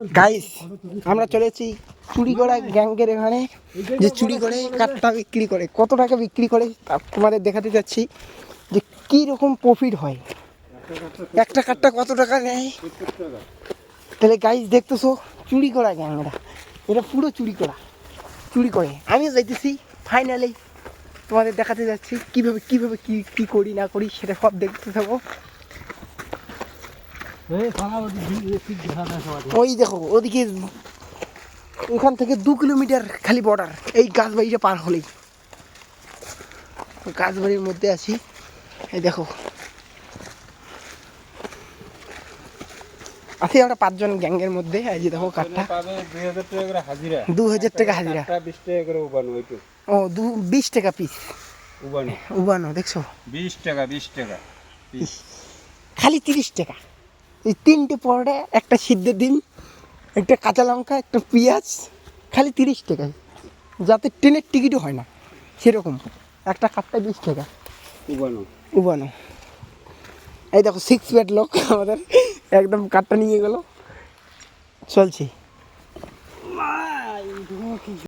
Guys আমরা চলেছি চুরি করা গ্যাংয়ের এখানে, যে চুরি করে কাঠটা বিক্রি করে, কত টাকা বিক্রি করে তোমাদের দেখাতে যাচ্ছি যে কি রকম প্রফিট হয়। একটা কাঠটা কত টাকা নেয় তাহলে গাইস দেখতেছো, চুরি করা গ্যাংরা, এটা পুরো চুরি করে। আমিও যাইতেছি, ফাইনালি তোমাদের দেখাতে যাচ্ছি কিভাবে কিভাবে কি কি করি না করি সেটা সব দেখতে থাকো। ওই দেখো ওদিকে, ওখান থেকে 2 কিলোমিটার খালি বর্ডার, এই গাছবাড়িটা পার হলেই গাছবাড়ির মধ্যে আছি। এই দেখো আছি আমরা 5 জন গ্যাংয়ের মধ্যে। এই যে দেখো কাঠটা 2000 টাকা হাজিরা, 20 টাকা করে উবানো। ও 20 টাকা পিস উবানো, দেখছো 20 টাকা পিস, খালি 30 টাকা। এই 3টে পরোটা, একটা সিদ্ধ ডিম, একটা কাঁচা লঙ্কা, একটা পেঁয়াজ, খালি 30 টাকায়, যাতে ট্রেনের টিকিটও হয় না সেরকম। একটা কাঠটা 20 টাকা উবানো। এই দেখো 6 প্যাট লোক আমাদের একদম কাঠটা নিয়ে গেল, চলছে।